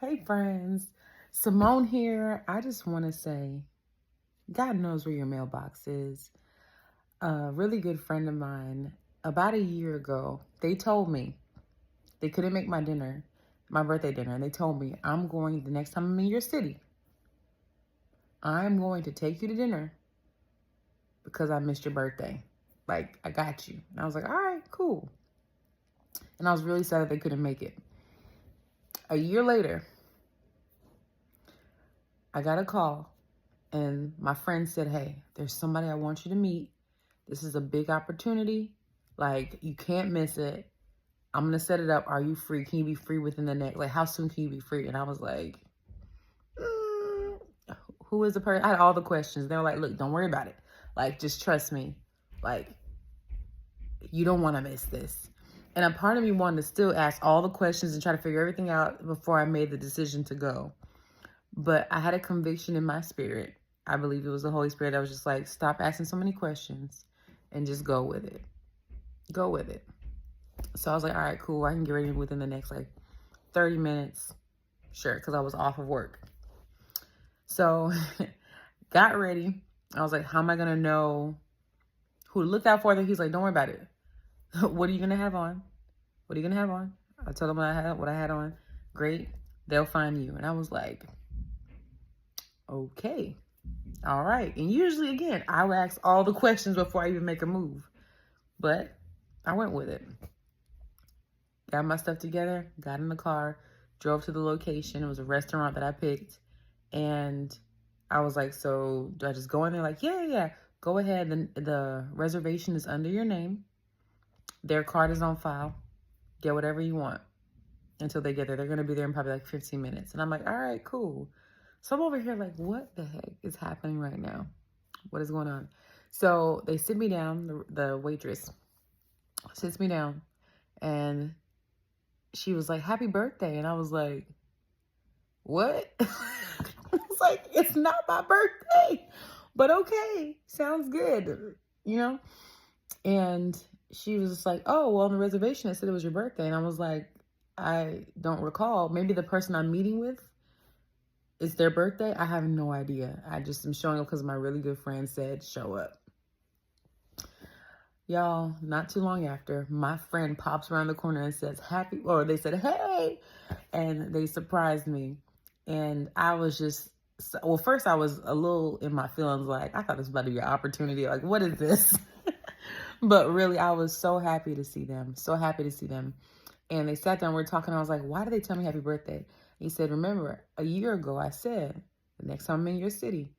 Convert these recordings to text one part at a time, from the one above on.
Hey friends, Simone here. I just want to say, God knows where your mailbox is. A really good friend of mine, about a year ago, they told me they couldn't make my birthday dinner, and they told me, the next time I'm in your city, I'm going to take you to dinner because I missed your birthday. Like, I got you. And I was like, all right, cool. And I was really sad that they couldn't make it. A year later, I got a call, and my friend said, hey, there's somebody I want you to meet. This is a big opportunity. Like, you can't miss it. I'm going to set it up. Are you free? Can you be free within the next, like, how soon can you be free? And I was like, mm, who is the person? I had all the questions. They were like, look, don't worry about it. Like, just trust me. Like, you don't want to miss this. And a part of me wanted to still ask all the questions and try to figure everything out before I made the decision to go. But I had a conviction in my spirit. I believe it was the Holy Spirit that was just like, stop asking so many questions and just go with it. Go with it. So I was like, all right, cool. I can get ready within the next like 30 minutes. Sure, because I was off of work. So got ready. I was like, how am I going to know who to look out for? He's like, don't worry about it. What are you going to have on? What are you going to have on? I told him what I had on. Great. They'll find you. And I was like, okay. All right. And usually, again, I would ask all the questions before I even make a move. But I went with it. Got my stuff together, got in the car, drove to the location. It was a restaurant that I picked. And I was like, so do I just go in there? Like, yeah. Go ahead. The reservation is under your name. Their card is on file. Get whatever you want until they get there. They're going to be there in probably like 15 minutes. And I'm like, all right, cool. So I'm over here like, what the heck is happening right now? What is going on? So they sit me down, the waitress sits me down, and she was like, happy birthday. And I was like, what? It's like, it's not my birthday, but okay, sounds good, you know? And she was just like, oh, well, on the reservation, it said it was your birthday. And I was like, I don't recall. Maybe the person I'm meeting with, it's their birthday. I have no idea. I just am showing up because my really good friend said, show up. Y'all, not too long after, my friend pops around the corner and says, they said, hey, and they surprised me. And I was just, well, first I was a little in my feelings, like, I thought this was about to be an opportunity. Like, what is this? But really, I was so happy to see them. And they sat down, we were talking, I was like, why did they tell me happy birthday? He said, remember, a year ago, I said, the next time I'm in your city,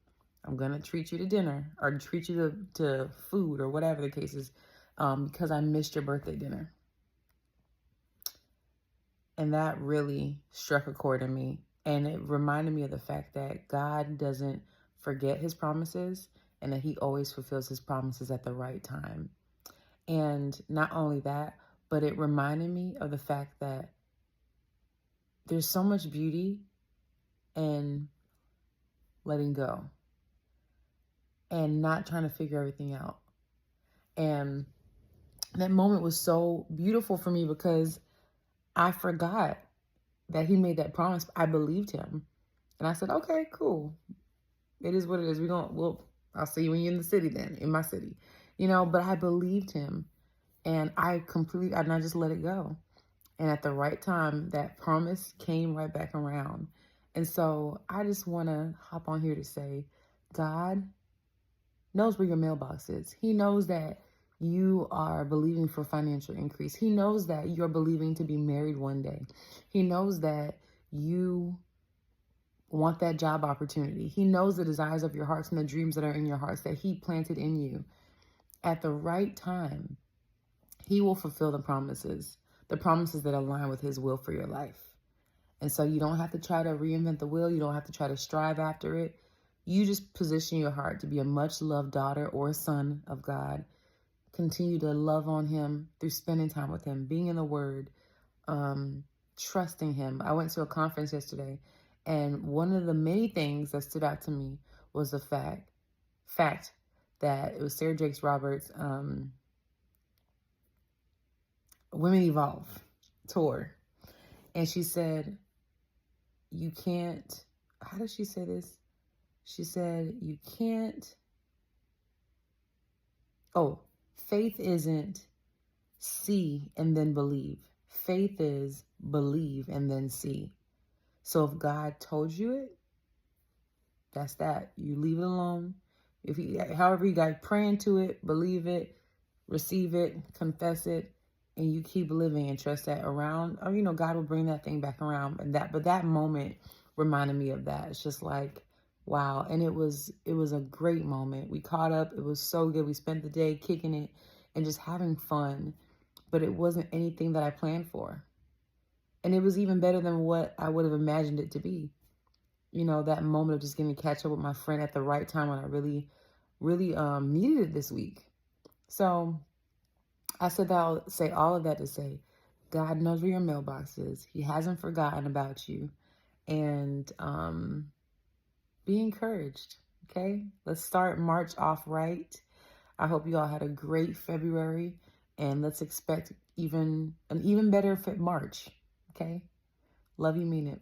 I'm going to treat you to dinner or treat you to food or whatever the case is, because I missed your birthday dinner. And that really struck a chord in me. And it reminded me of the fact that God doesn't forget his promises and that he always fulfills his promises at the right time. And not only that, but it reminded me of the fact that there's so much beauty in letting go and not trying to figure everything out. And that moment was so beautiful for me because I forgot that he made that promise. I believed him. And I said, okay, cool. It is what it is. I'll see you when you're in the city then, in my city. But I believed him. And I just let it go. And at the right time, that promise came right back around. And so I just want to hop on here to say, God knows where your mailbox is. He knows that you are believing for financial increase. He knows that you're believing to be married one day. He knows that you want that job opportunity. He knows the desires of your hearts and the dreams that are in your hearts that he planted in you. At the right time, he will fulfill the promises that align with his will for your life. And so you don't have to try to reinvent the wheel. You don't have to try to strive after it. You just position your heart to be a much loved daughter or son of God. Continue to love on him through spending time with him, being in the word, trusting him. I went to a conference yesterday, and one of the many things that stood out to me was the fact that it was Sarah Jakes Roberts' Women Evolve tour. And she said, you can't, how does she say this? She said, you can't, faith isn't see and then believe. Faith is believe and then see. So if God told you it, that's that. You leave it alone. If you, however you got, pray into it, believe it, receive it, confess it, and you keep living and trust that around, or, God will bring that thing back around. But that moment reminded me of that. It's just like, wow. And it was a great moment. We caught up. It was so good. We spent the day kicking it and just having fun, but it wasn't anything that I planned for. And it was even better than what I would have imagined it to be. That moment of just getting to catch up with my friend at the right time when I really, really needed it this week. So I said I'll say all of that to say, God knows where your mailbox is. He hasn't forgotten about you. And be encouraged, okay? Let's start March off right. I hope you all had a great February. And let's expect an even better March, okay? Love you, mean it.